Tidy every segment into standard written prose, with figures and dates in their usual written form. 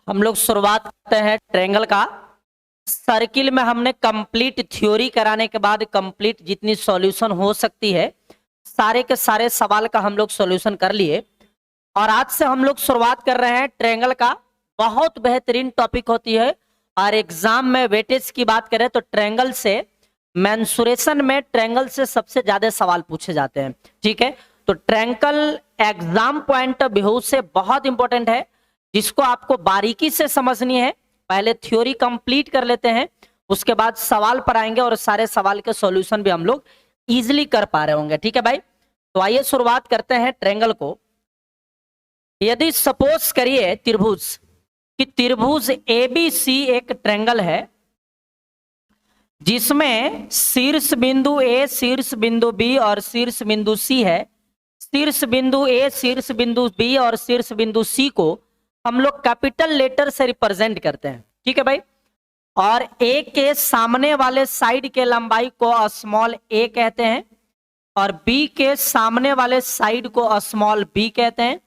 हम लोग शुरुआत करते हैं ट्रायंगल का। सर्किल में हमने कंप्लीट थ्योरी कराने के बाद कंप्लीट जितनी सॉल्यूशन हो सकती है सारे के सारे सवाल का हम लोग सॉल्यूशन कर लिए। और आज से हम लोग शुरुआत कर रहे हैं ट्रायंगल का। बहुत बेहतरीन टॉपिक होती है और एग्जाम में वेटेज की बात करें तो ट्रायंगल से मेंसुरेशन में ट्रायंगल से सबसे ज्यादा सवाल पूछे जाते हैं। ठीक है, तो triangle exam point of view से बहुत इंपॉर्टेंट है, जिसको आपको बारीकी से समझनी है। पहले थ्योरी कंप्लीट कर लेते हैं, उसके बाद सवाल पर आएंगे और सारे सवाल के सॉल्यूशन भी हम लोग इजीली कर पा रहे होंगे। ठीक है भाई, तो आइए शुरुआत करते हैं ट्रायंगल को। यदि सपोज करिए त्रिभुज कि त्रिभुज एबीसी एक ट्रायंगल है जिसमें शीर्ष बिंदु ए, शीर्ष बिंदु बी और शीर्ष बिंदु सी है। शीर्ष बिंदु ए, शीर्ष बिंदु बी और शीर्ष बिंदु सी को हम लोग कैपिटल लेटर से रिप्रेजेंट करते हैं। ठीक है भाई, और ए के सामने वाले साइड के लंबाई को स्मॉल ए कहते हैं और बी के सामने वाले साइड को स्मॉल बी कहते हैं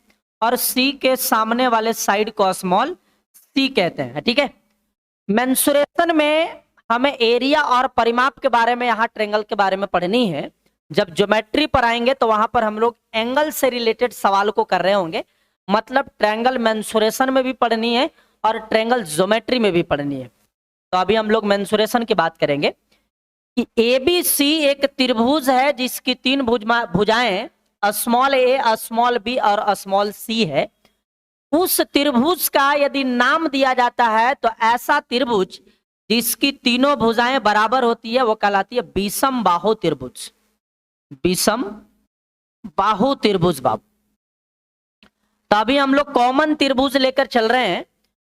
और सी के सामने वाले साइड को स्मॉल सी कहते हैं। ठीक है, मेंसुरेशन में हमें एरिया और परिमाप के बारे में, यहाँ ट्रायंगल के बारे में पढ़नी है। जब ज्योमेट्री पर आएंगे तो वहां पर हम लोग एंगल से रिलेटेड सवाल को कर रहे होंगे, मतलब ट्रायंगल मेंसुरेशन में भी पढ़नी है और ट्रायंगल ज्योमेट्री में भी पढ़नी है। तो अभी हम लोग मेंसुरेशन की बात करेंगे कि एबीसी एक त्रिभुज है जिसकी तीन भुजाएं स्मॉल ए, स्मॉल बी और स्मॉल सी है। उस त्रिभुज का यदि नाम दिया जाता है तो ऐसा त्रिभुज जिसकी तीनों भुजाएं बराबर होती है वो कहलाती है विषम बाहु त्रिभुज। विषम बाहु त्रिभुज बाबू। तो अभी हम लोग कॉमन त्रिभुज लेकर चल रहे हैं।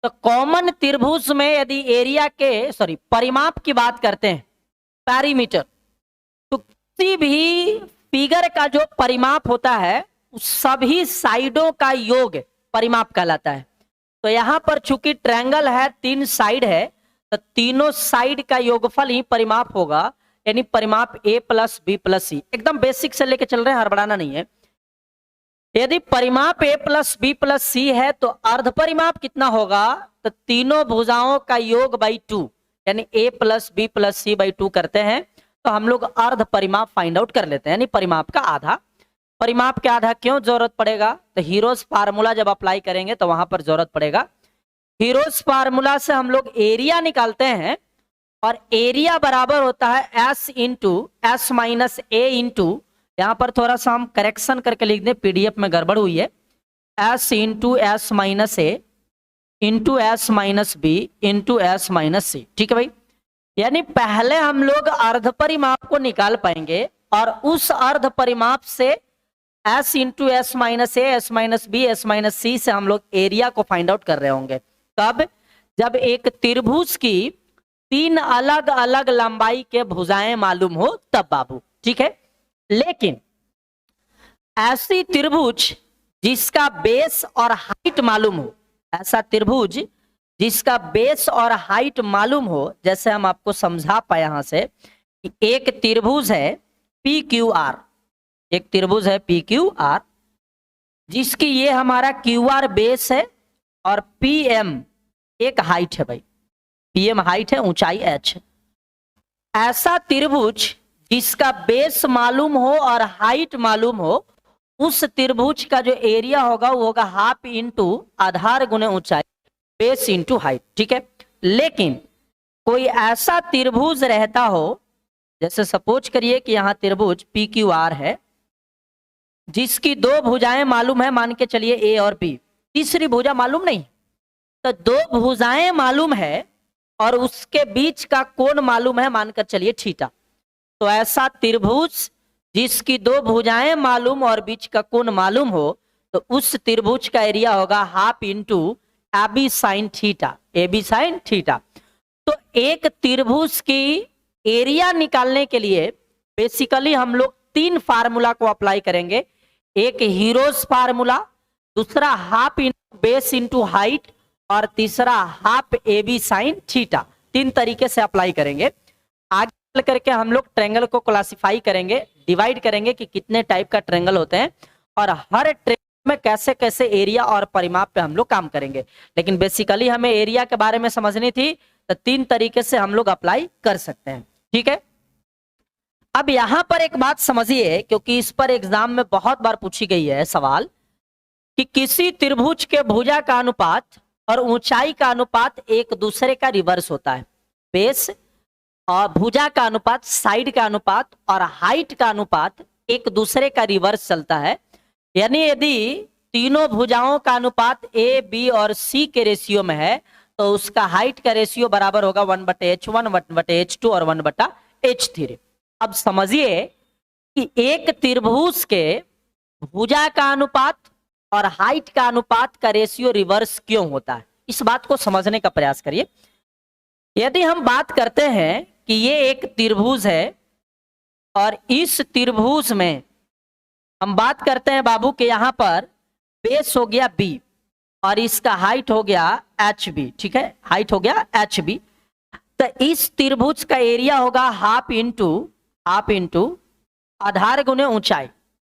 तो कॉमन त्रिभुज में यदि एरिया के परिमाप की बात करते हैं, पैरीमीटर, तो किसी भी फिगर का जो परिमाप होता है उस सभी साइडों का योग परिमाप कहलाता है। तो यहां पर चूंकि ट्रायंगल है, तीन साइड है, तो तीनों साइड का योगफल ही परिमाप होगा, यानी परिमाप a प्लस बी प्लस सी। एकदम बेसिक से लेके चल रहे हैं, हड़बड़ाना नहीं है। यदि परिमाप a प्लस बी प्लस सी है तो अर्ध परिमाप कितना होगा, तो तीनों भुजाओं का योग बाई 2, यानी a plus b plus c by 2 करते हैं तो हम लोग अर्ध परिमाप फाइंड आउट कर लेते हैं, यानी परिमाप का आधा। परिमाप के आधा क्यों जरूरत पड़ेगा, तो हीरोज फार्मूला जब अप्लाई करेंगे तो वहां पर जरूरत पड़ेगा। हीरोज फार्मूला से हम लोग एरिया निकालते हैं और एरिया बराबर होता है S into S minus A into, यहां पर थोड़ा सा हम करेक्शन करके लिख दें, पीडीएफ में गड़बड़ हुई है, S into S minus A into S minus B into S minus C. ठीक है भाई, यानी पहले हम लोग अर्ध परिमाप को निकाल पाएंगे और उस अर्ध परिमाप से S into S minus A, S minus B, S minus C से हम लोग एरिया को फाइंड आउट कर रहे होंगे। तब जब एक त्रिभुज की तीन अलग अलग लंबाई के भुजाएं मालूम हो तब बाबू। ठीक है, लेकिन ऐसी त्रिभुज जिसका बेस और हाइट मालूम हो, ऐसा त्रिभुज जिसका बेस और हाइट मालूम हो, जैसे हम आपको समझा पाए यहां से कि एक त्रिभुज है पी क्यू आर, एक त्रिभुज है पी क्यू आर जिसकी ये हमारा क्यू आर बेस है और पी एम एक हाइट है भाई, पी एम हाइट है, ऊंचाई h। ऐसा त्रिभुज जिसका बेस मालूम हो और हाइट मालूम हो, उस त्रिभुज का जो एरिया होगा वो होगा हाफ इंटू आधार गुने ऊंचाई, बेस इंटू हाइट। ठीक है, लेकिन कोई ऐसा त्रिभुज रहता हो, जैसे सपोज करिए कि यहां त्रिभुज पी क्यू आर है जिसकी दो भुजाएं मालूम है, मान के चलिए ए और बी, तीसरी भुजा मालूम नहीं, तो दो भुजाएं मालूम है और उसके बीच का कोण मालूम है, मानकर चलिए थीटा। तो ऐसा त्रिभुज जिसकी दो भुजाएं मालूम और बीच का कोण मालूम हो, तो उस त्रिभुज का एरिया होगा half into a b sine theta, a b sine theta. तो एक त्रिभुज की एरिया निकालने के लिए बेसिकली हम लोग तीन फार्मूला को अप्लाई करेंगे। एक हीरोज फार्मूला, दूसरा half into base into height और तीसरा half a b sine theta. तीन तरीके से अप्लाई करेंगे। आगे चल करके हम लोग ट्रायंगल को क्लासिफाई करेंगे, डिवाइड करेंगे कि कितने टाइप का ट्रायंगल होते हैं और हर ट्रायंगल में कैसे कैसे एरिया और परिमाप पे हम लोग काम करेंगे, लेकिन बेसिकली हमें एरिया के बारे में समझनी थी, तो 3 तरीके से हम लोग अप्लाई कर सकते हैं। ठीक है, अब यहां पर एक बात समझिए, क्योंकि इस पर एग्जाम में बहुत बार पूछी गई है सवाल कि किसी त्रिभुज के भुजा का अनुपात और ऊंचाई का अनुपात एक दूसरे का रिवर्स होता है। बेस और भुजा का अनुपात, साइड का अनुपात और हाइट का अनुपात एक दूसरे का रिवर्स चलता है। यानी यदि तीनों भुजाओं का अनुपात ए, बी और सी के रेशियो में है, तो उसका हाइट का रेशियो बराबर होगा 1/h1, 1/h2 और 1/h3। अब समझिए कि एक त्रिभुज के भुजा का अनुपात और हाइट का अनुपात का रेशियो रिवर्स क्यों होता है, इस बात को समझने का प्रयास करिए। यदि हम बात करते हैं कि ये एक त्रिभुज है और इस त्रिभुज में हम बात करते हैं बाबू के यहाँ पर बेस हो गया बी और इसका हाइट हो गया एच बी। ठीक है, हाइट हो गया एच बी, तो इस त्रिभुज का एरिया होगा हाफ इंटू आधार गुने ऊंचाई,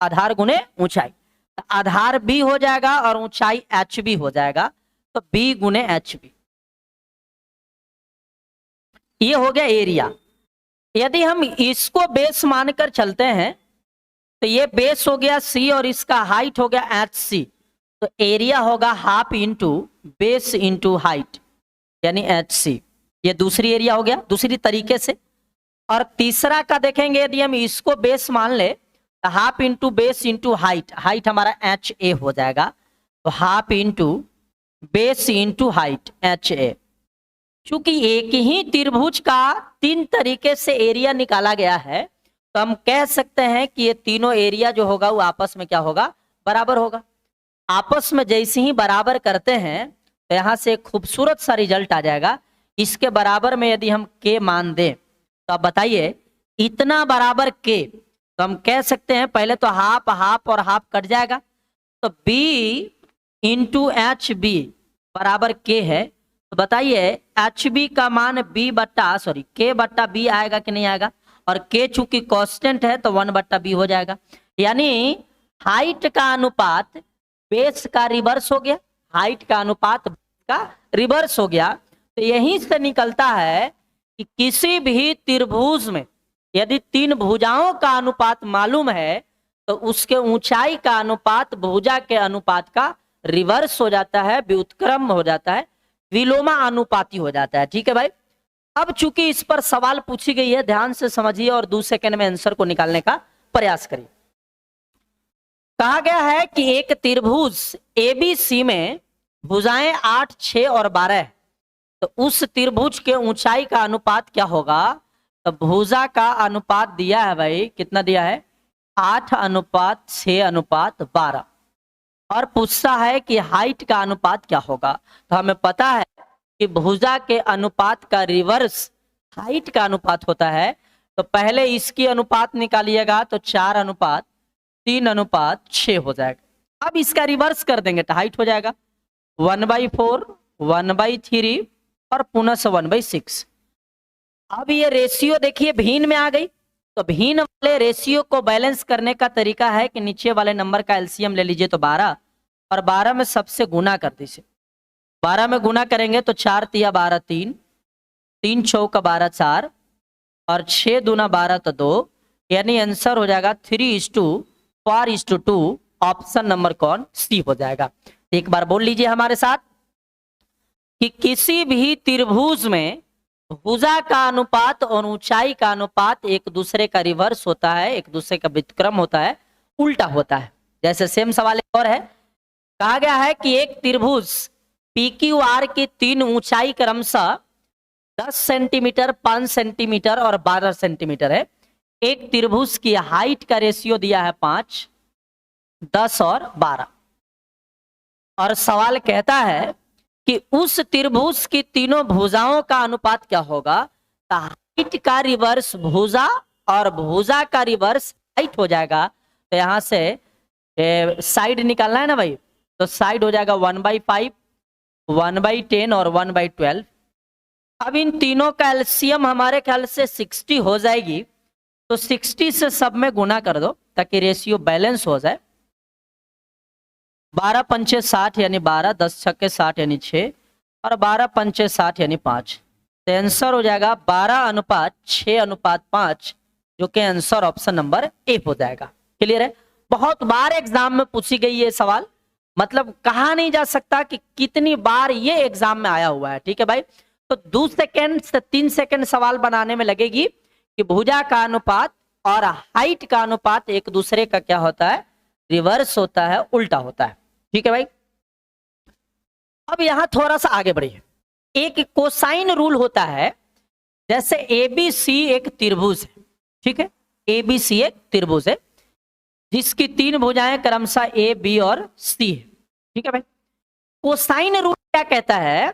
आधार गुने ऊंचाई। तो आधार बी हो जाएगा और ऊंचाई एच बी हो जाएगा, तो बी गुने एच बी, ये हो गया एरिया। यदि हम इसको बेस मानकर चलते हैं तो ये बेस हो गया सी और इसका हाइट हो गया एच सी, तो एरिया होगा half into base into height यानी एच सी। ये दूसरी एरिया हो गया दूसरी तरीके से। और तीसरा का देखेंगे, यदि हम इसको बेस मान ले तो half into base into height, height हमारा एच ए हो जाएगा, तो half into base into height H A. चूंकि एक ही त्रिभुज का 3 तरीके से एरिया निकाला गया है, तो हम कह सकते हैं कि ये तीनों एरिया जो होगा वो आपस में क्या होगा, बराबर होगा। आपस में जैसे ही बराबर करते हैं तो यहां से एक खूबसूरत सा रिजल्ट आ जाएगा। इसके बराबर में यदि हम के मान दें तो आप बताइए इतना बराबर के, तो हम कह सकते हैं पहले तो हाफ हाफ और हाफ कट जाएगा, तो b इंटू एच बी बराबर के है। तो बताइए एच बी का मान के बट्टा बी आएगा कि नहीं आएगा, और के चूंकि कांस्टेंट है तो 1/b हो जाएगा। यानी हाइट का अनुपात बेस का रिवर्स हो गया, हाइट का अनुपात का रिवर्स हो गया। तो यहीं से निकलता है कि किसी भी त्रिभुज में यदि 3 भुजाओं का अनुपात मालूम है तो उसके ऊंचाई का अनुपात भुजा के अनुपात का रिवर्स हो जाता है, व्युत्क्रम हो जाता है, विलोमा अनुपाती हो जाता है। ठीक है भाई, अब चूंकि इस पर सवाल पूछी गई है, ध्यान से समझिए और 2 सेकंड में आंसर को निकालने का प्रयास करिए। कहा गया है कि एक त्रिभुज एबीसी में भुजाएं 8, 6 और 12 है, तो उस त्रिभुज के ऊंचाई का अनुपात क्या होगा। तो भुजा का अनुपात दिया है भाई, कितना दिया है 8:6:12, और पूछता है कि हाइट का अनुपात क्या होगा। तो हमें पता है कि भुजा के अनुपात का रिवर्स हाइट का अनुपात होता है, तो पहले इसकी अनुपात निकालिएगा तो 4:3:6 हो जाएगा। अब इसका रिवर्स कर देंगे तो हाइट हो जाएगा 1/4, 1/3 और पुनः 1/6। अब ये रेशियो देखिए भिन्न में आ गई, तो भिन्न वाले रेशियो को बैलेंस करने का तरीका है कि नीचे वाले नंबर का एलसीएम ले लीजिए, तो 12 और 12 में सबसे गुना कर दीजिए। 12 में गुना करेंगे तो 4 तिया 12 3, 3 चौका 12 4 और 6 दूना 12 तो 2, यानी आंसर हो जाएगा 3:4:2। ऑप्शन नंबर कौन, सी हो जाएगा। एक बार बोल लीजिए हमारे साथ कि किसी भी त्रिभुज में भुजा का अनुपात और ऊंचाई का अनुपात एक दूसरे का रिवर्स होता है, एक दूसरे का व्युत्क्रम होता है, उल्टा होता है। जैसे सेम सवाल एक और है, कहा गया है कि एक त्रिभुज PQR की 3 ऊंचाई क्रमशः 10 सेंटीमीटर, 5 सेंटीमीटर और 12 सेंटीमीटर है। एक त्रिभुज की हाइट का रेशियो दिया है 5, 10 और 12, और सवाल कहता है कि उस त्रिभुज की तीनों भुजाओं का अनुपात क्या होगा। तो हाइट का रिवर्स भुजा और भुजा का रिवर्स हाइट हो जाएगा। तो यहां से साइड निकालना है ना भाई, तो साइड हो जाएगा 1/5, 1/10 और 1/12। अब इन तीनों का एलसीएम हमारे ख्याल से 60 हो जाएगी, तो 60 से सब में गुना कर दो ताकि रेशियो बैलेंस हो जाए। 12 पंचे 60 यानी 12, 10 छक्के 60 यानी 6 और 12 पंचे 60 यानी 5। तो आंसर हो जाएगा 12:6:5, जो कि आंसर ऑप्शन नंबर ए हो जाएगा। क्लियर है? बहुत बार एग्जाम में पूछी गई ये सवाल, मतलब कहा नहीं जा सकता कि कितनी बार ये एग्जाम में आया हुआ है। ठीक है भाई, तो 2 सेकेंड से 3 सेकेंड सवाल बनाने में लगेगी कि भुजा का अनुपात और हाइट का अनुपात एक दूसरे का क्या होता है, रिवर्स होता है, उल्टा होता है। ठीक है भाई, अब यहां थोड़ा सा आगे बढ़िए। एक कोसाइन रूल होता है, जैसे एबीसी एक त्रिभुज है। ठीक है, एबीसी एक त्रिभुज है जिसकी 3 भुजाएं क्रमशः ए, बी और सी है। ठीक है भाई, कोसाइन रूल क्या कहता है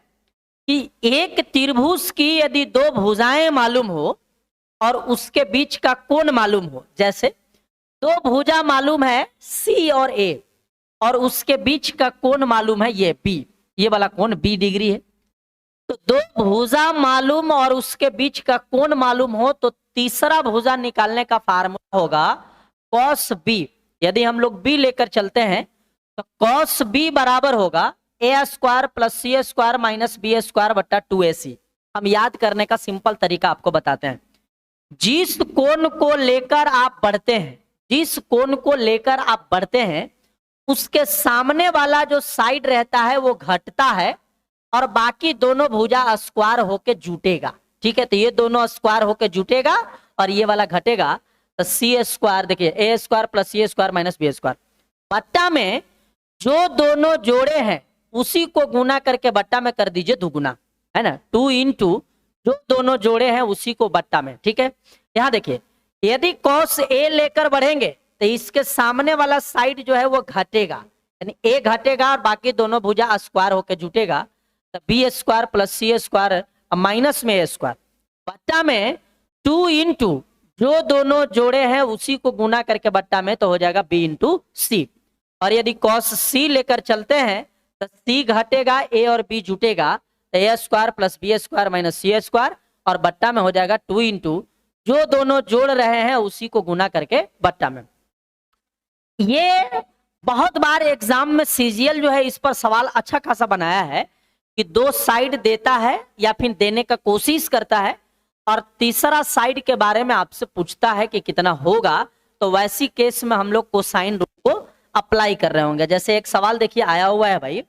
कि एक त्रिभुज की यदि 2 भुजाएं मालूम हो और उसके बीच का कोण मालूम हो, जैसे 2 भुजा मालूम है सी और ए और उसके बीच का कोण मालूम है ये बी, ये वाला कोण बी डिग्री है। तो 2 भुजा मालूम और उसके बीच का कोण मालूम हो तो तीसरा भुजा निकालने का फार्मूला होगा cos b। यदि हम लोग b लेकर चलते हैं तो cos b बराबर होगा a² + c² - b² बट्टा 2ac। हम याद करने का सिंपल तरीका आपको बताते हैं। जिस कोण को लेकर आप बढ़ते हैं, जिस कोण को लेकर आप बढ़ते हैं उसके सामने वाला जो साइड रहता है वो घटता है और बाकी दोनों भुजा स्क्वायर होके जुटेगा। ठीक है, तो ये दोनों स्क्वायर होके जुटेगा और ये वाला घटेगा, तो c², देखिए a² + c² - b² बट्टा में जो दोनों जोड़े हैं उसी को गुना करके बट्टा में कर दीजिए दुगुना, है ना। 2 × जो दोनों जोड़े हैं उसी को बट्टा में। ठीक है, यहां देखिए यदि cos a लेकर बढ़ेंगे तो इसके सामने वाला साइड जो है वो घटेगा, यानी a घटेगा और बाकी दोनों भुजा स्क्वायर होके जुटेगा, तो b² + c² माइनस में a² बट्टा में 2 × जो दोनों जोड़े हैं उसी को गुना करके बट्टा में, तो हो जाएगा b × c। और यदि cos c लेकर चलते हैं तो c घटेगा, a और b जुटेगा, तो a² + b² - c² और बट्टा में हो जाएगा 2 × जो दोनों जोड़ रहे हैं उसी को गुना करके बट्टा में। ये बहुत बार एग्जाम में सीजीएल जो है इस पर सवाल अच्छा खासा बनाया है कि 2 साइड देता है या फिर देने का कोशिश करता है और तीसरा साइड के बारे में आपसे पूछता है कि कितना होगा, तो वैसी केस में हम लोग कोसाइन रूल को अप्लाई कर रहे होंगे। जैसे एक सवाल देखिए आया हुआ है भाई,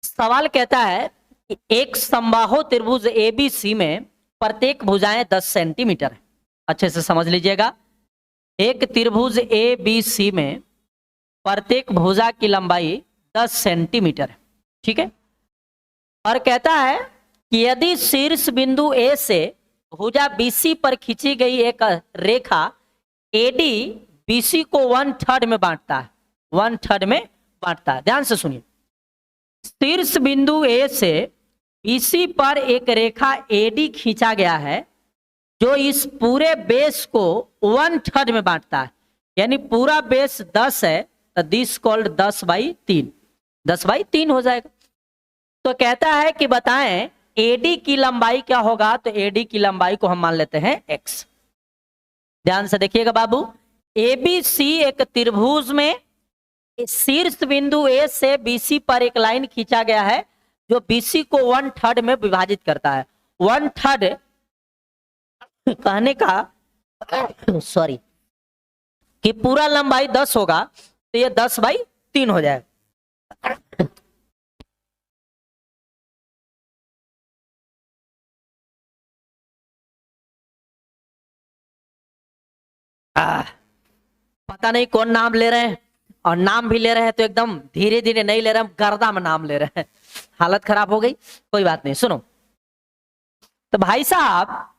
सवाल कहता है कि एक समबाहु त्रिभुज एबीसी में प्रत्येक भुजाएं 10 सेंटीमीटर है। अच्छे से समझ लीजिएगा, एक त्रिभुज एबीसी में प्रत्येक भुजा की लंबाई 10 सेंटीमीटर है। ठीक है, और कहता है कि यदि शीर्ष बिंदु ए से भुजा बीसी पर खींची गई एक रेखा एडी बीसी को 1/3 में बांटता है, 1/3 में बांटता है। ध्यान से सुनिए, शीर्ष बिंदु ए से बीसी पर एक रेखा एडी खींचा गया है जो इस पूरे बेस को 1/3 में बांटता है, यानी पूरा बेस 10 है तो दिस कॉल्ड 10/3, 10/3 हो जाएगा। तो कहता है कि बताएं एडी की लंबाई क्या होगा, तो एडी की लंबाई को हम मान लेते हैं x। ध्यान से देखिएगा बाबू, एबीसी एक त्रिभुज में शीर्ष बिंदु ए से बीसी पर एक लाइन खींचा गया है जो बीसी को 1/3 में विभाजित करता है। 1/3 कहने का सॉरी कि पूरा लंबाई 10 होगा तो ये 10/3 हो जाएगा। पता नहीं कौन नाम ले रहे हैं, और नाम भी ले रहे हैं तो एकदम धीरे धीरे नहीं ले रहे हैं, गर्दा में नाम ले रहे हैं, हालत खराब हो गई। कोई बात नहीं, सुनो तो भाई साहब,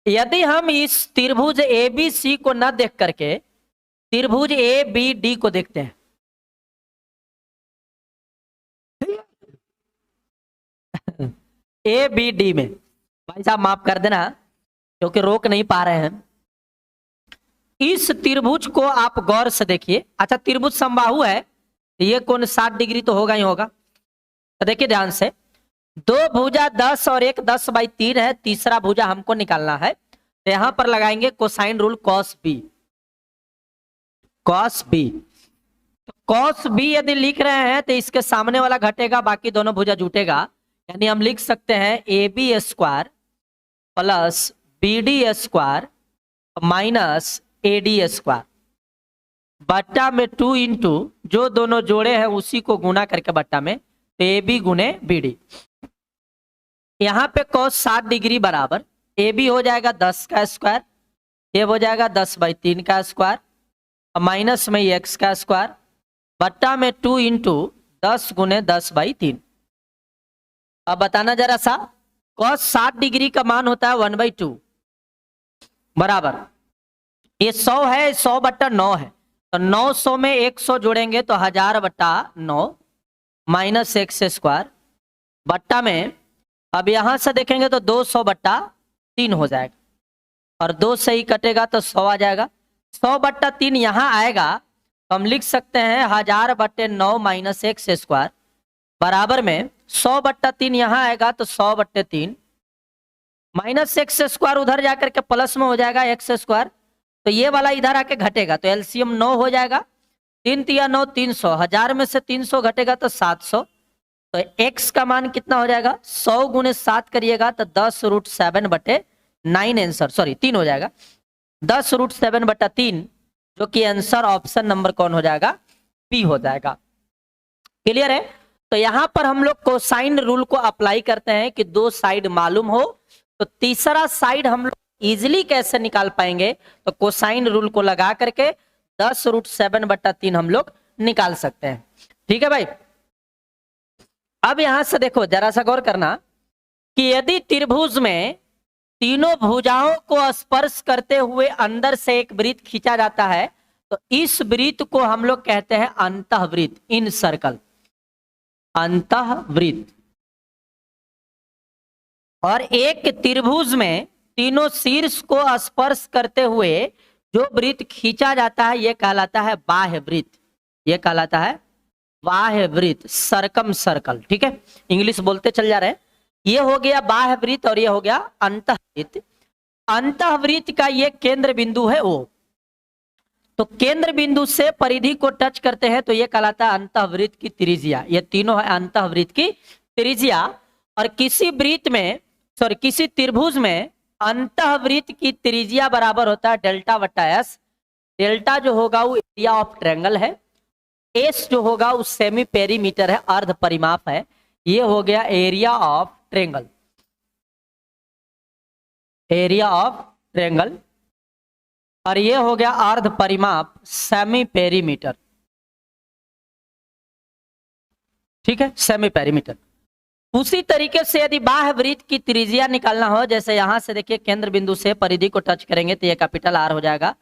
यदि हम इस त्रिभुज ए बी सी को न देख करके त्रिभुज ए बी डी को देखते हैं, ए बी डी में, भाई साहब माफ कर देना क्योंकि रोक नहीं पा रहे हैं। इस त्रिभुज को आप गौर से देखिए। अच्छा, त्रिभुज समबाहु है, ये कोण 60 डिग्री तो होगा ही होगा। तो देखिए ध्यान से, 2 भुजा 10 और एक 10/3 है, तीसरा भुजा हमको निकालना है, तो यहां पर लगाएंगे cosine rule cos b। cos b, तो कॉस बी यदि लिख रहे हैं तो इसके सामने वाला घटेगा, बाकी दोनों भुजा जुटेगा। यानी हम लिख सकते हैं a b square plus b d square minus a d square बट्टा में 2 इंटू जो दोनों जोड़े हैं उसी को गुना करके बट्टा में, तो ए बी गुने बी डी। यहाँ पे cos 60 डिग्री बराबर ए बी हो जाएगा 10 का स्क्वायर, ये हो जाएगा 10/3 का स्क्वायर, माइनस में x का स्क्वायर बट्टा में 2 इंटू 10 गुने 10/3। अब बताना जरा सा, cos 60 डिग्री का मान होता है 1/2 बराबर, ये 100 है, 100/9 है, तो 900 में 100 जोड़ेंगे तो 1000/9 माइनस x स्क्वायर बट्टा में, अब यहां से देखेंगे तो 200/3 हो जाएगा, और 2 से ही कटेगा तो 100 आ जाएगा। 100/3 यहां आएगा तो हम लिख सकते हैं 1000/9 माइनस x स्क्वायर बराबर में 100/3 यहां आएगा तो 100/3 माइनस x स्क्वायर उधर जाकर के प्लस में हो जाएगा x स्क्वायर, तो ये वाला इधर आके घटेगा तो एलसीएम 9 हो जाएगा। 3 तिया 9 300, 1000 में से 300 घटेगा तो 700, तो x का मान कितना हो जाएगा 100 गुने 7 करिएगा तो 10√7/9 आंसर, सॉरी 3 हो जाएगा 10√7/3, जो कि आंसर ऑप्शन नंबर कौन हो जाएगा, बी हो जाएगा। क्लियर है? तो यहां पर हम लोग कोसाइन रूल को अप्लाई करते हैं कि दो साइड मालूम हो तो तीसरा साइड हम लोग इजिली कैसे निकाल पाएंगे, तो कोसाइन रूल को लगा करके 10√7/3 हम लोग निकाल सकते हैं। ठीक है भाई, अब यहां से देखो जरा सा गौर करना कि यदि त्रिभुज में तीनों भुजाओं को स्पर्श करते हुए अंदर से एक वृत्त खींचा जाता है तो इस वृत्त को हम लोग कहते हैं अंतःवृत्त, इन सर्कल, अंतःवृत्त। और एक त्रिभुज में तीनों शीर्ष को स्पर्श करते हुए जो वृत्त खींचा जाता है यह कहलाता है बाह्य वृत्त, यह कहलाता है बाह्य वृत्त, सरकम सर्कल। ठीक है, इंग्लिश बोलते चल जा रहे हैं। ये हो गया बाह्य वृत्त और ये हो गया अंतःवृत्त। अंतःवृत्त का ये केंद्र बिंदु है O, तो केंद्र बिंदु से परिधि को टच करते हैं तो ये कहलाता है अंतःवृत्त की त्रिज्या। ये तीनों है अंतःवृत्त की त्रिज्या। और किसी वृत्त में, सॉरी किसी त्रिभुज में अंतःवृत्त की त्रिज्या बराबर होता है डेल्टा/S। डेल्टा जो होगा वो एरिया ऑफ ट्रायंगल है, एस जो होगा वो सेमी पेरीमीटर है, अर्ध परिमाप है। ये हो गया area of triangle, area of triangle, और ये हो गया अर्ध परिमाप सेमी पेरीमीटर। ठीक है, सेमी पेरीमीटर। उसी तरीके से यदि बाह्य वृत्त की त्रिज्या निकालना हो, जैसे यहां से देखिए केंद्र बिंदु से परिधि को टच करेंगे तो ये कैपिटल R हो जाएगा,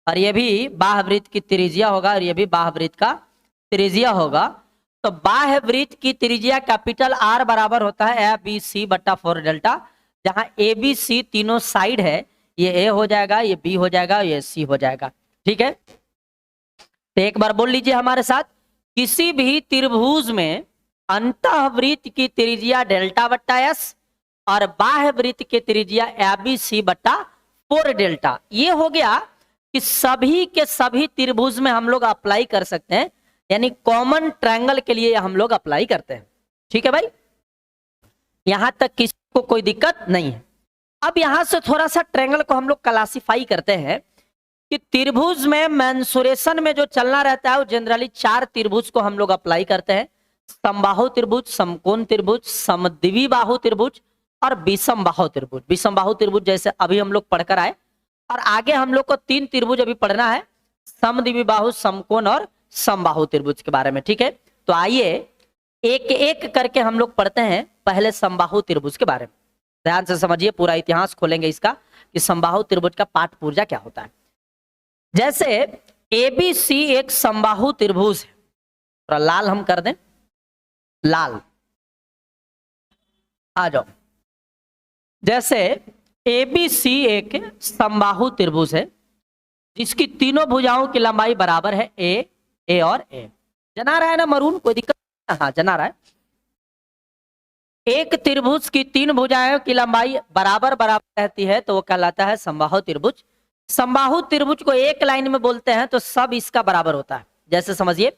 और ये भी बाह्य वृत्त की त्रिज्या होगा, और ये भी बाह्य वृत्त का त्रिज्या होगा। तो बाह्य वृत्त की त्रिज्या कैपिटल R बराबर होता है ABC/4 डेल्टा, जहां ABC तीनों साइड है, ये A हो जाएगा, ये B हो जाएगा, ये C हो जाएगा। ठीक है, तो एक बार बोल लीजिए हमारे साथ, किसी भी त्रिभुज में अंतःवृत्त की त्रिज्या डेल्टा/S और बाह्य वृत्त की त्रिज्या ABC/4 डेल्टा। ये हो गया कि सभी के सभी त्रिभुज में हम लोग अप्लाई कर सकते हैं, यानी कॉमन ट्रायंगल के लिए हम लोग अप्लाई करते हैं। ठीक है भाई, यहां तक किसी को कोई दिक्कत नहीं है। अब यहां से थोड़ा सा ट्रायंगल को हम लोग क्लासिफाई करते हैं कि त्रिभुज में मेंसुरेशन में जो चलना रहता है वो जनरली 4 त्रिभुज को हम लोग अप्लाई करते हैं, समबाहु त्रिभुज, समकोण त्रिभुज, समद्विबाहु त्रिभुज और विषमबाहु त्रिभुज। विषमबाहु त्रिभुज जैसे अभी हम लोग पढ़कर आए, और आगे हम लोग को 3 त्रिभुज अभी पढ़ना है, समद्विबाहु, समकोण और समबाहु त्रिभुज के बारे में। ठीक है, तो आइए एक एक करके हम लोग पढ़ते हैं। पहले समबाहु त्रिभुज के बारे में ध्यान से समझिए, पूरा इतिहास खोलेंगे इसका कि समबाहु त्रिभुज का पाठ पूर्जा क्या होता है। जैसे ABC एक समबाहु त्रिभुज है, थोड़ा लाल हम कर दें, लाल आ जाओ। जैसे ABC एक समबाहु त्रिभुज है जिसकी तीनों भुजाओं की लंबाई बराबर है A और A। जना रहा है ना मरून, कोई दिक्कत? हाँ जना रहा है। एक त्रिभुज की 3 भुजाओं की लंबाई बराबर बराबर रहती है तो वो कहलाता है समबाहु त्रिभुज। समबाहु त्रिभुज को एक लाइन में बोलते हैं तो सब इसका बराबर होता है। जैसे समझिए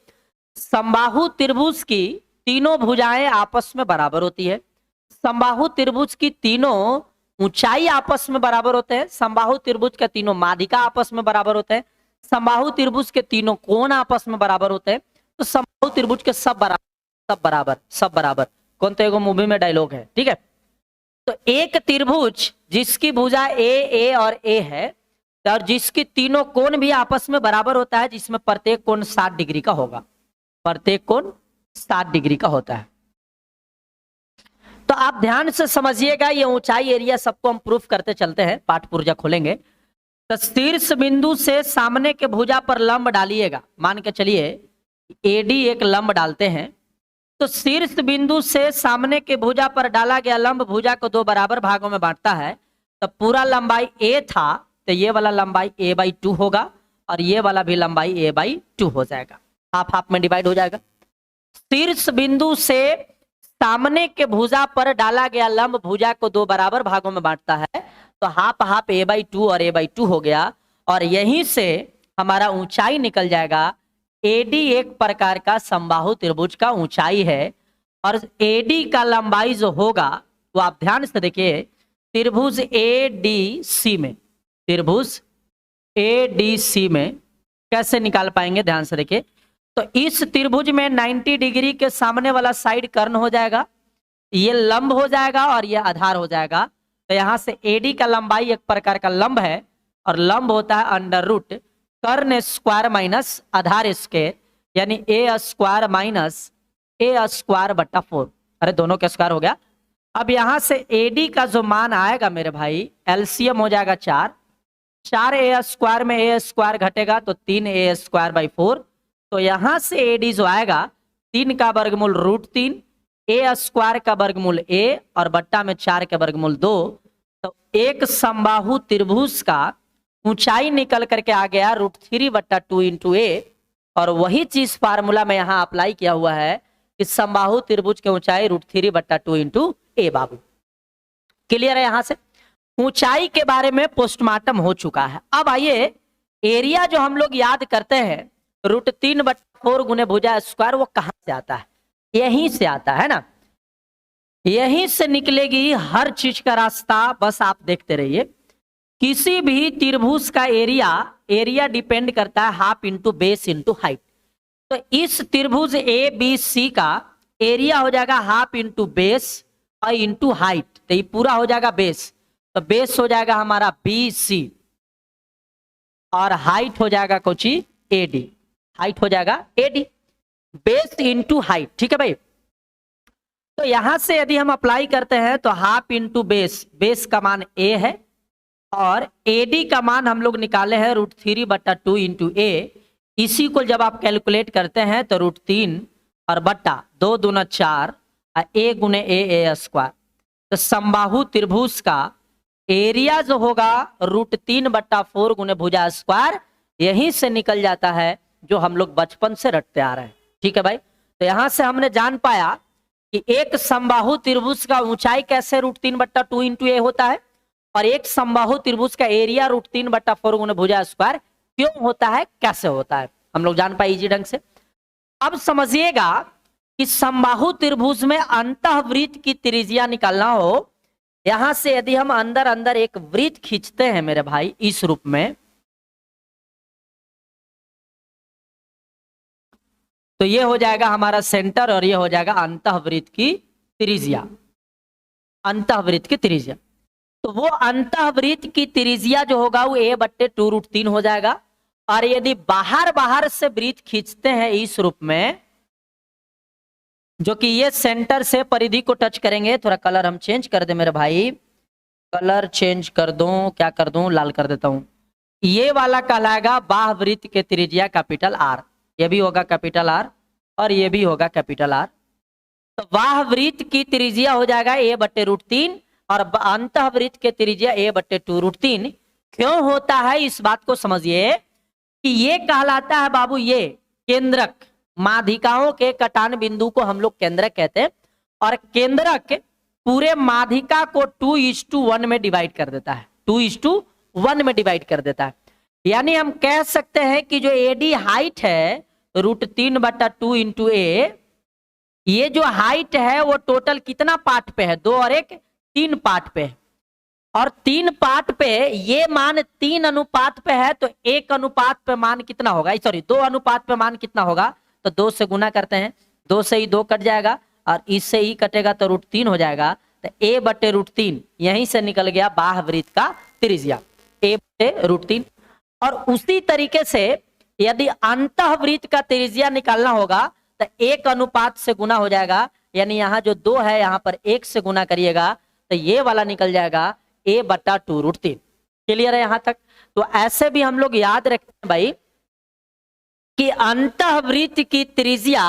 समबाहु त्रिभुज की तीनों भुजाएं आपस में बराबर होती है। समबाहु त्रिभुज की तीनों ऊंचाई आपस में बराबर होते हैं। समबाहु त्रिभुज के तीनों माध्यिका आपस में बराबर होते हैं। समबाहु त्रिभुज के तीनों कोण आपस में बराबर होते हैं। तो समबाहु त्रिभुज के सब बराबर, सब बराबर, सब बराबर। कौन तो एगो मूवी में डायलॉग है, ठीक है। तो एक त्रिभुज जिसकी भुजा ए और ए है और जिसकी तीनों कोण भी आपस में बराबर होता है, जिसमें प्रत्येक कोण 60 डिग्री का होगा, प्रत्येक कोण 60 डिग्री का होता है। तो आप ध्यान से समझिएगा, ये ऊंचाई एरिया सबको हम प्रूफ करते चलते हैं, पाठ पुर्जा खोलेंगे। तो शीर्ष बिंदु से सामने के भुजा पर लंब डालिएगा। मान के चलिए एडी एक लंब डालते हैं। तो शीर्ष बिंदु से सामने के भुजा पर डाला गया लंब भुजा को 2 बराबर भागों में बांटता है। तो पूरा लंबाई ए था, तो ये वाला लंबाई a/2 होगा और ये वाला भी लंबाई a/2 हो जाएगा, हाफ हाफ में डिवाइड हो जाएगा। शीर्ष बिंदु से सामने के भुजा पर डाला गया लंब भुजा को 2 बराबर भागों में बांटता है। तो हाफ हाफ a/2 और a/2 हो गया। और यहीं से हमारा ऊंचाई निकल जाएगा। एडी एक प्रकार का समबाहु त्रिभुज का ऊंचाई है और एडी का लंबाई जो होगा वो आप ध्यान से देखिए, त्रिभुज एडीसी में, त्रिभुज एडीसी में कैसे निकाल पाएंगे, ध्यान से देखिए। तो इस त्रिभुज में 90 डिग्री के सामने वाला साइड कर्ण हो जाएगा, ये लंब हो जाएगा और ये आधार हो जाएगा। तो यहां से एडी का लंबाई एक प्रकार का लंब है और लंब होता है अंडर रूट कर्ण स्क्वायर माइनस आधार स्क्वायर, यानी ए स्क्वायर माइनस ए स्क्वायर बट्टा 4। अरे दोनों का स्क्वायर हो गया। अब यहां से एडी का जो मान आएगा मेरे भाई, एलसीएम हो जाएगा 4, 4 ए स्क्वायर में ए स्क्वायर घटेगा तो 3 ए स्क्वायर बाई 4। तो यहां से एडी जो आएगा 3 का वर्गमूल √3, ए स्क्वायर का वर्गमूल ए और बट्टा में 4 का वर्गमूल 2। तो एक समबाहु त्रिभुज का ऊंचाई निकल करके आ गया √3 बट्टा 2 इंटू ए। और वही चीज फार्मूला में यहां अप्लाई किया हुआ है कि समबाहु त्रिभुज की ऊंचाई √3 बट्टा 2 इंटू ए। बाबू क्लियर है? यहां से ऊंचाई के बारे में पोस्टमार्टम हो चुका है। अब आइए एरिया जो हम लोग याद करते हैं √3 बट्टा 4 गुने भुजा स्क्वायर, वो कहां से आता है? यहीं से आता है ना, यहीं से निकलेगी हर चीज का रास्ता। बस आप देखते रहिए। किसी भी त्रिभुज का एरिया डिपेंड करता है half into base into height. तो इस त्रिभुज ए बी सी का एरिया हो जाएगा हाफ इंटू बेस और इंटू हाइट। तो ये पूरा हो जाएगा बेस, तो बेस हो जाएगा हमारा बी सी और हाइट हो जाएगा कोची एडी, हाइट हो जाएगा एडी, बेस इंटू हाइट। ठीक है भाई। तो यहां से यदि हम अप्लाई करते हैं तो हाफ इंटू बेस, बेस का मान ए है और एडी का मान हम लोग निकाले हैं √3 बट्टा 2 इंटू ए। इसी को जब आप कैलकुलेट करते हैं तो √3 और बट्टा 2 दूना 4 और ए गुने ए स्क्वायर। तो समबाहु त्रिभुज का एरिया जो होगा √3 बट्टा 4 गुने भुजा स्क्वायर, यहीं से निकल जाता है जो हम लोग बचपन से रटते आ रहे हैं। ठीक है भाई। तो यहां से हमने जान पाया कि एक समबाहु त्रिभुज का ऊंचाई कैसे √3 बट्टा 2 इंटू ए होता है और एक समबाहु त्रिभुज का एरिया √3 बट्टा 4 गुने भुजा स्क्वायर क्यों होता है, कैसे होता है, हम लोग जान पाए इजी ढंग से। अब समझिएगा कि समबाहु त्रिभुज में अंतःवृत्त की त्रिज्या निकालना हो, यहां से यदि हम अंदर अंदर एक वृत्त खींचते हैं मेरे भाई इस रूप में, तो ये हो जाएगा हमारा सेंटर और ये हो जाएगा अंतःवृत्त की त्रिज्या, अंतःवृत्त की त्रिज्या। तो वो अंतःवृत्त की त्रिज्या जो होगा वो a/2 √3 हो जाएगा। और यदि बाहर बाहर से वृत्त खींचते हैं इस रूप में, जो कि ये सेंटर से परिधि को टच करेंगे, थोड़ा कलर हम चेंज कर दे मेरे भाई, कलर चेंज कर दूं, क्या कर दूं, लाल कर देता हूं। ये वाला कहलाएगा बाह्यवृत्त के त्रिज्या कैपिटल आर, ये भी होगा कैपिटल आर और ये भी होगा कैपिटल आर। तो बाह्यवृत्त की त्रिज्या हो जाएगा a/√3 और अंतःवृत्त के त्रिज्या a/2 √3। क्यों होता है इस बात को समझिए कि ये कहलाता है बाबू, ये केंद्रक, माध्यिकाओं के कटान बिंदु को हम लोग केंद्रक कहते हैं। और केंद्रक पूरे माध्यिका को 2:1 में डिवाइड कर देता है, 2:1 में डिवाइड कर देता है। यानी हम कह सकते हैं कि जो एडी हाइट है √3/2 इंटू ए। ये जो हाइट है वो टोटल कितना पार्ट पे है, 2 और 1 3 पार्ट पे है, और 3 पार्ट पे ये मान 3 अनुपात पे है, तो 1 अनुपात पे मान कितना होगा, सॉरी 2 अनुपात पे मान कितना होगा, तो 2 से गुना करते हैं, 2 से ही 2 कट जाएगा और इससे ही कटेगा तो √3 हो जाएगा। तो a/√3 यहीं से निकल गया बाह्यवृत्त का त्रिज्या, a/√3। और उसी तरीके से यदि अंतःवृत्त का त्रिज्या निकालना होगा तो 1 अनुपात से गुना हो जाएगा, यानी यहाँ जो 2 है यहाँ पर 1 से गुना करिएगा तो ये वाला निकल जाएगा a/2√3। क्लियर है यहाँ तक? तो ऐसे भी हम लोग याद रखते हैं भाई कि अंतःवृत्त की त्रिज्या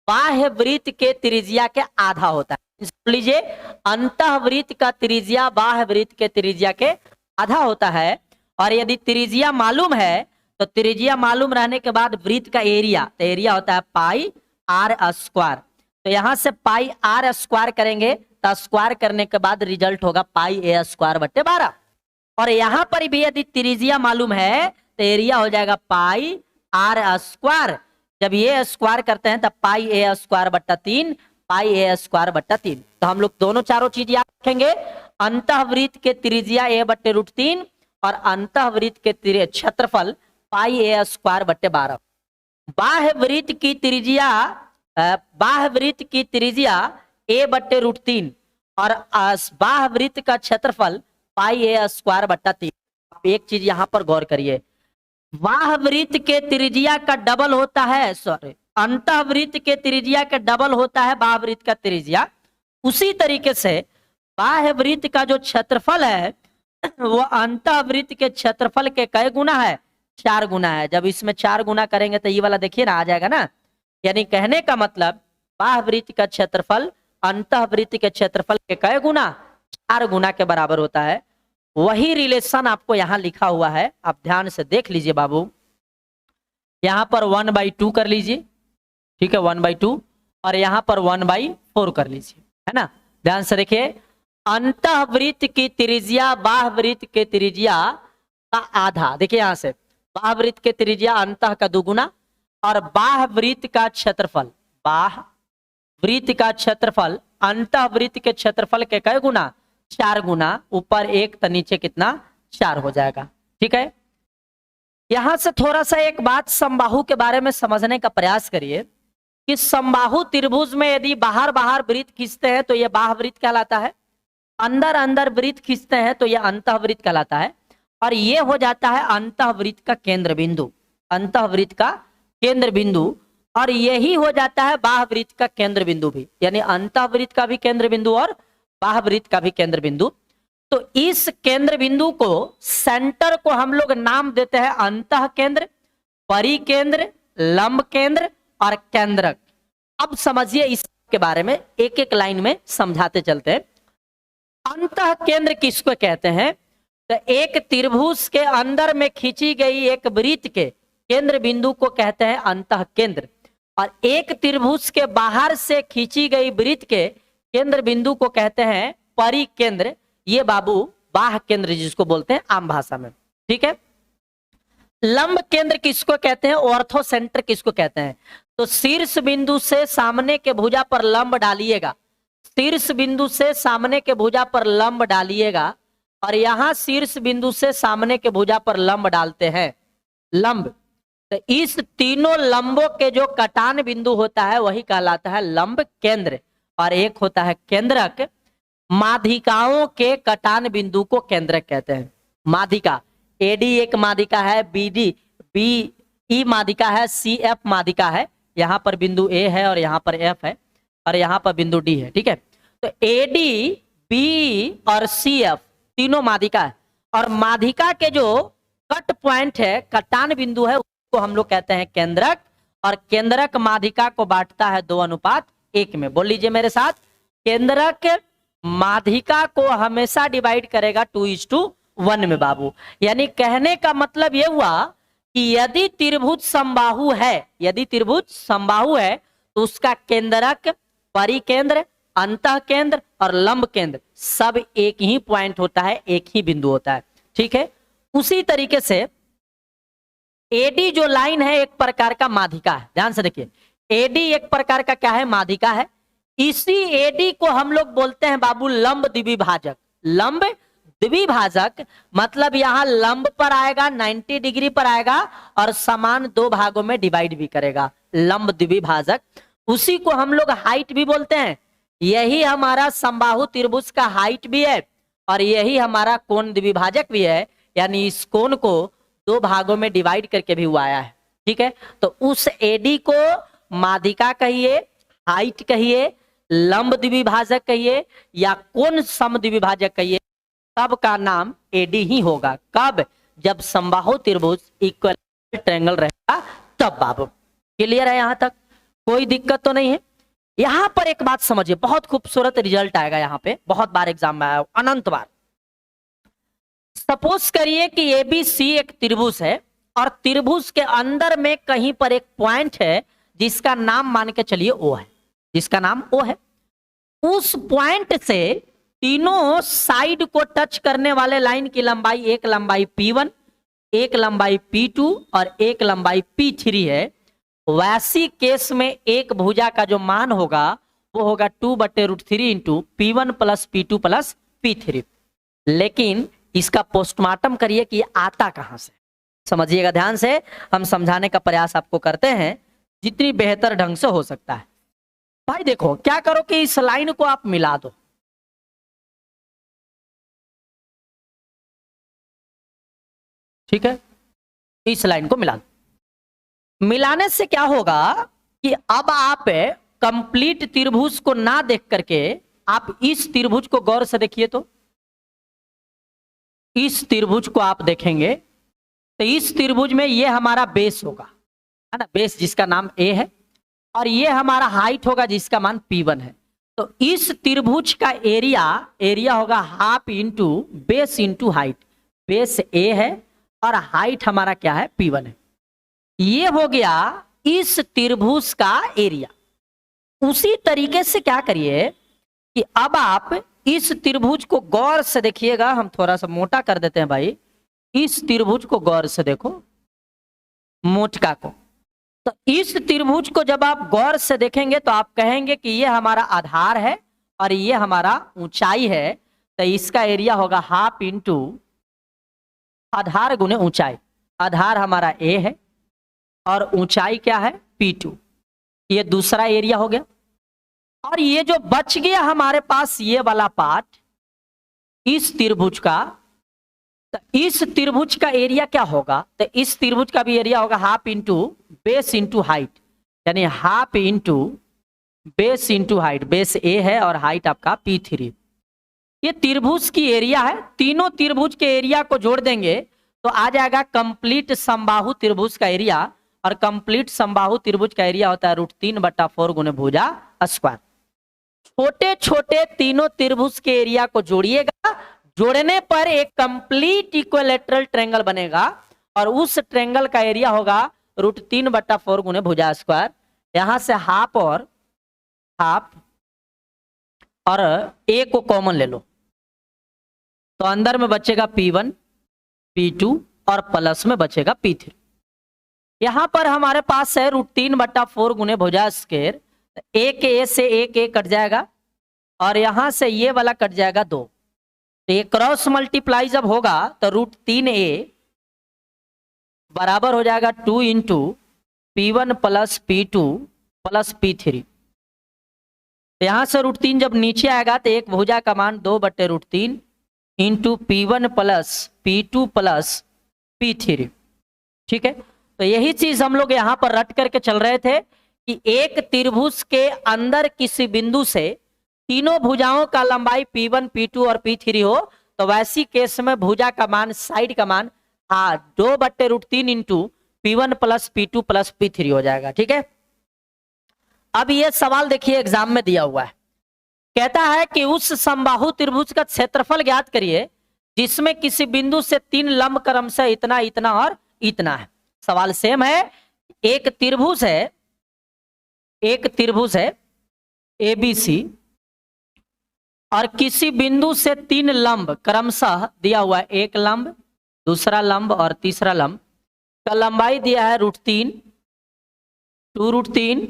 बाह्यवृत्त के त्रिज्या के आधा होता है। सुन लीजिए, अंतःवृत्त का त्रिज्या बाह्यवृत्त के त्रिज्या के आधा होता है। और यदि त्रिज्या मालूम है तो त्रिज्या मालूम रहने के बाद वृत्त का एरिया, तो एरिया होता है πr²। तो यहां से πr² करेंगे तो स्क्वायर करने के बाद रिजल्ट होगा πa²/12। और यहां पर भी यदि त्रिज्या मालूम है तो एरिया हो जाएगा πr²। जब ये स्क्वायर करते हैं तब πa²/3 πa²/3। तो हम लोग दोनों चारों चीज याद रखेंगे, अंतःवृत्त के त्रिज्या a/√3 और अंतःवृत्त के क्षेत्रफल πa²/12। बाह्यवृत्त की त्रिज्या a/√3 और बाह्यवृत्त का क्षेत्रफल πa²/3। आप एक चीज यहां पर गौर करिए, बाह्यवृत्त के त्रिज्या का डबल होता है, सॉरी अंतःवृत्त के त्रिज्या का डबल होता है बाह्यवृत्त का त्रिज्या। उसी तरीके से बाह्यवृत्त का जो क्षेत्रफल है वो अंतःवृत्त के क्षेत्रफल के कई गुना है, 4 गुना है। जब इसमें 4 गुना करेंगे तो ये वाला देखिए ना आ जाएगा ना, यानी कहने का मतलब बाह्यवृत्त का क्षेत्रफल अंतःवृत्त के क्षेत्रफल के कई गुना, 4 गुना के बराबर होता है। वही रिलेशन आपको यहाँ लिखा हुआ है, आप ध्यान से देख लीजिए बाबू। यहाँ पर 1/2 कर लीजिए, ठीक है 1/2, और यहाँ पर 1/4 कर लीजिए, है ना। ध्यान से देखिए, अंतःवृत्त की त्रिज्या बाह्यवृत्त के त्रिज्या का आधा, देखिए यहाँ से बाह्यवृत्त के त्रिज्या अंतः का 2 गुना और बाह्यवृत्त का क्षेत्रफल, बाह्यवृत्त का क्षेत्रफल अंतःवृत्त के क्षेत्रफल के कई गुना, 4 गुना। ऊपर 1 तो नीचे कितना, 4 हो जाएगा, ठीक है। यहां से थोड़ा सा एक बात समबाहु के बारे में समझने का प्रयास करिए कि समबाहु त्रिभुज में यदि बाहर बाहर वृत्त खींचते हैं तो यह बाह्यवृत्त कहलाता है, अंदर अंदर वृत्त खींचते हैं तो यह अंतःवृत्त कहलाता है, और यह हो जाता है अंतःवृत्त का केंद्र बिंदु, अंतःवृत्त का केंद्र बिंदु। और यही हो जाता है बाह्यवृत्त का केंद्र बिंदु भी, यानी अंतःवृत्त का भी केंद्र बिंदु और बाह्यवृत्त का भी केंद्र बिंदु। तो इस केंद्र बिंदु को, सेंटर को हम लोग नाम देते हैं अंतः केंद्र, परिकेंद्र, लंब केंद्र और केंद्रक। अब समझिए इसके बारे में एक एक लाइन में समझाते चलते हैं। अंतः केंद्र किसको कहते हैं? तो एक त्रिभुज के अंदर में खींची गई एक वृत्त के केंद्र बिंदु को कहते हैं अंतः केंद्र, और एक त्रिभुज के बाहर से खींची गई वृत्त के केंद्र बिंदु को कहते हैं परिकेंद्र। ये बाबू बाह्य केंद्र जिसको बोलते हैं आम भाषा में, ठीक है। लंब केंद्र किसको कहते हैं? ऑर्थो सेंटर किसको कहते हैं? तो शीर्ष बिंदु से सामने के भुजा पर लंब डालिएगा, शीर्ष बिंदु से सामने के भुजा पर लंब डालिएगा, और यहां शीर्ष बिंदु से सामने के भुजा पर लंब डालते हैं, लंब। तो इस तीनों लंबों के जो कटान बिंदु होता है वही कहलाता है लंब केंद्र, और एक होता है केंद्रक। माध्यिकाओं के कटान बिंदु को केंद्रक कहते हैं। माध्यिका, एडी एक माध्यिका है, बी माध्यिका है, CF माध्यिका है, यहाँ पर बिंदु A है और यहाँ पर F है और यहाँ पर बिंदु D है, ठीक है। तो AD, B और CF तीनों माध्यिका है, और माध्यिका के जो कट पॉइंट है, कटान बिंदु है, उसको हम लोग कहते हैं केंद्रक, और केंद्रक माध्यिका को बांटता है 2:1 में। बोल लीजिए मेरे साथ, केंद्रक माध्यिका को हमेशा डिवाइड करेगा 2:1 में बाबू। यानी कहने का मतलब यह हुआ कि यदि त्रिभुज समबाहु है, यदि त्रिभुज समबाहु है तो उसका केंद्रक, परिकेंद्र, अंतः केंद्र और लंब केंद्र सब एक ही पॉइंट होता है, एक ही बिंदु होता है, ठीक है। उसी तरीके से एडी जो लाइन है एक प्रकार का माध्यिका है, ध्यान से देखिए, एडी एक प्रकार का क्या है, माध्यिका है। इसी एडी को हम लोग बोलते हैं बाबू लंब द्विभाजक। लंब द्विभाजक मतलब यहां लंब पर आएगा, 90 डिग्री पर आएगा और समान दो भागों में डिवाइड भी करेगा, लंब द्विभाजक। उसी को हम लोग हाइट भी बोलते हैं। यही हमारा समबाहु त्रिभुज का हाइट भी है और यही हमारा कोण द्विभाजक भी है, यानी इस कोण को दो भागों में डिवाइड करके भी हुआ आया है। ठीक है, तो उस एडी को माध्यिका कहिए, हाइट कहिए, लंब द्विभाजक कहिए या कोण सम द्विभाजक कहिए, सब का नाम एडी ही होगा। कब? जब समबाहु त्रिभुज इक्वल ट्रायंगल रहेगा तब बाबू। क्लियर है? यहां तक कोई दिक्कत तो नहीं है। यहां पर एक बात समझिए, बहुत खूबसूरत रिजल्ट आएगा यहां पे, बहुत बार एग्जाम में आया, अनंत बार। सपोज करिए कि एबीसी एक त्रिभुज है और त्रिभुज के अंदर में कहीं पर एक पॉइंट है जिसका नाम मान के चलिए ओ है, जिसका नाम ओ है। उस पॉइंट से तीनों साइड को टच करने वाले लाइन की लंबाई, एक लंबाई P1, एक लंबाई P2 और एक लंबाई P3 है। वैसी केस में एक भुजा का जो मान होगा वो होगा 2/√3 into P1 plus P2 plus P3। लेकिन इसका पोस्टमार्टम करिए कि ये आता कहां से, समझिएगा ध्यान से, हम समझाने का प्रयास आपको करते हैं जितनी बेहतर ढंग से हो सकता है। भाई देखो, क्या करो कि इस लाइन को आप मिला दो। ठीक है, इस लाइन को मिला दो। मिलाने से क्या होगा कि अब आप कंप्लीट त्रिभुज को ना देख करके आप इस त्रिभुज को गौर से देखिए। तो इस त्रिभुज को आप देखेंगे तो इस त्रिभुज में ये हमारा बेस होगा, है ना, बेस जिसका नाम ए है, और ये हमारा हाइट होगा जिसका मान P1 है। तो इस त्रिभुज का एरिया होगा half into base into height. Base A है और हाइट हमारा क्या है, P1 है। ये हो गया इस त्रिभुज का एरिया। उसी तरीके से क्या करिए कि अब आप इस त्रिभुज को गौर से देखिएगा। हम थोड़ा सा मोटा कर देते हैं भाई, इस त्रिभुज को गौर से देखो, मोटका को। तो इस त्रिभुज को जब आप गौर से देखेंगे तो आप कहेंगे कि ये हमारा आधार है और ये हमारा ऊंचाई है। तो इसका एरिया होगा हाफ इंटू आधार गुने ऊंचाई। आधार हमारा ए है और ऊंचाई क्या है, P2। ये दूसरा एरिया हो गया। और ये जो बच गया हमारे पास ये वाला पार्ट इस त्रिभुज का, तो इस त्रिभुज का एरिया क्या होगा, तो इस त्रिभुज का भी एरिया होगा half into base into height, यानी half into base into height. Base A है और हाइट आपका P3। ये त्रिभुज की एरिया है। तीनों त्रिभुज के एरिया को जोड़ देंगे तो आ जाएगा कंप्लीट समबाहु त्रिभुज का एरिया। और कंप्लीट समबाहु त्रिभुज का एरिया होता है √3/4 गुने भुजा स्क्वायर। छोटे छोटे तीनों त्रिभुज के एरिया को जोड़िएगा, जोड़ने पर एक कंप्लीट इक्विलैटरल ट्रायंगल बनेगा और उस ट्रायंगल का एरिया होगा √3/4 गुने भुजा स्क्वायर। यहां से हाफ और ए को कॉमन ले लो तो अंदर में बचेगा P1 P2 और प्लस में बचेगा P3। यहां पर हमारे पास है √3/4 गुने भुजा स्क्वायर। एक ए से एक ए कट जाएगा और यहां से ये वाला कट जाएगा 2। तो ये क्रॉस मल्टीप्लाई जब होगा तो √3a बराबर हो जाएगा 2 into P1 plus P2 plus P3। यहां से √3 जब नीचे आएगा तो एक भुजा का मान 2/√3 into P1 plus P2 plus P3। ठीक है, तो यही चीज हम लोग यहां पर रट करके चल रहे थे कि एक त्रिभुज के अंदर किसी बिंदु से तीनों भुजाओं का लंबाई P1 P2 और P3 हो तो वैसी केस में भुजा का मान, साइड का मान 2/√3 into P1 plus P2 plus P3 हो जाएगा। ठीक है, अब ये सवाल देखिए एग्जाम में दिया हुआ है, कहता है कि उस समबाहु त्रिभुज का क्षेत्रफल ज्ञात करिए जिसमें किसी बिंदु से 3 लंब क्रम से इतना इतना और इतना है। सवाल सेम है। एक त्रिभुज है ABC और किसी बिंदु से 3 लंब क्रमशः दिया हुआ है, एक लंब, दूसरा लंब और तीसरा लंब का लंबाई दिया है √3, 2√3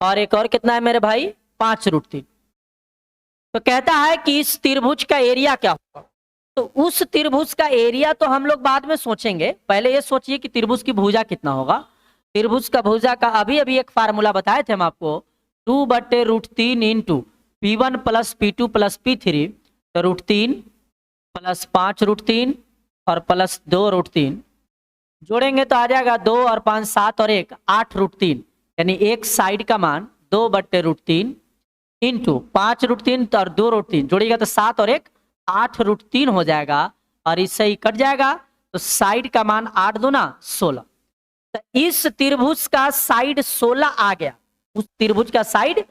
और एक और कितना है मेरे भाई 5√3। तो कहता है कि इस त्रिभुज का एरिया क्या होगा। तो उस त्रिभुज का एरिया तो हम लोग बाद में सोचेंगे, पहले ये सोचिए कि त्रिभुज की भुजा कितना होगा। त्रिभुज का भुजा का अभी अभी एक फार्मूला बताए थे हम आपको, 2/√3 into P1 plus P2 plus P3, तो √3 प्लस 5√3 और प्लस 2√3 जोड़ेंगे तो आ जाएगा 2 और 5 7 और 1 8√3, यानी एक साइड का मान 2/√3 इंटू 5√3 और 2√3 जोड़िएगा तो 7 और 1 8√3 हो जाएगा, और इससे ही कट जाएगा तो साइड का मान 8 दूना 16। तो इस त्रिभुज का साइड 16 आ गया, उस त्रिभुज का साइड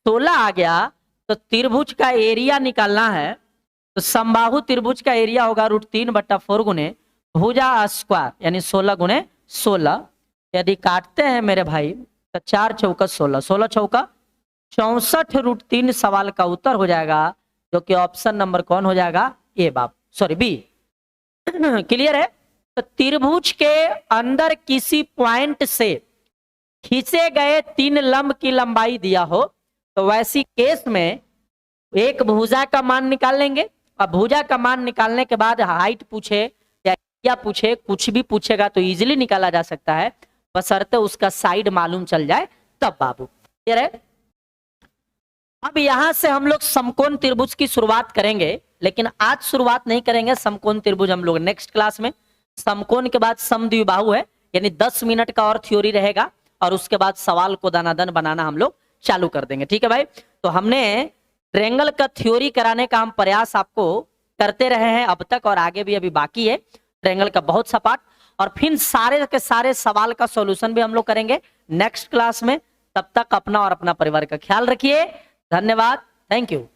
16 आ गया। तो त्रिभुज का एरिया निकालना है, तो समबाहु त्रिभुज का एरिया होगा √3/4 गुने भुजा स्क्वायर, यानी 16 गुने 16। यदि काटते हैं मेरे भाई तो 4 चौका 16, 16 चौका 64√3 सवाल का उत्तर हो जाएगा, जो कि ऑप्शन नंबर कौन हो जाएगा, ए बाप, सॉरी बी। क्लियर है। तो त्रिभुज के अंदर किसी पॉइंट से खींचे गए 3 लंब की लंबाई दिया हो, तो वैसी केस में एक भुजा का मान निकाल लेंगे, और भुजा का मान निकालने के बाद हाइट पूछे या एरिया पूछे, कुछ भी पूछेगा तो इजीली निकाला जा सकता है, बशर्ते उसका साइड मालूम चल जाए तब बाबू। क्लियर है। अब यहां से हम लोग समकोण त्रिभुज की शुरुआत करेंगे, लेकिन आज शुरुआत नहीं करेंगे समकोण त्रिभुज, हम लोग नेक्स्ट क्लास में। समकोण के बाद समद्विबाहु है, यानी 10 मिनट का और थ्योरी रहेगा, और उसके बाद सवाल को दनादन बनाना हम लोग चालू कर देंगे। ठीक है भाई। तो हमने ट्रायंगल का थ्योरी कराने का हम प्रयास आपको करते रहे हैं अब तक, और आगे भी अभी बाकी है ट्रायंगल का बहुत सा पार्ट, और फिर सारे के सारे सवाल का सॉल्यूशन भी हम लोग करेंगे नेक्स्ट क्लास में। तब तक अपना और अपना परिवार का ख्याल रखिए। धन्यवाद, थैंक यू।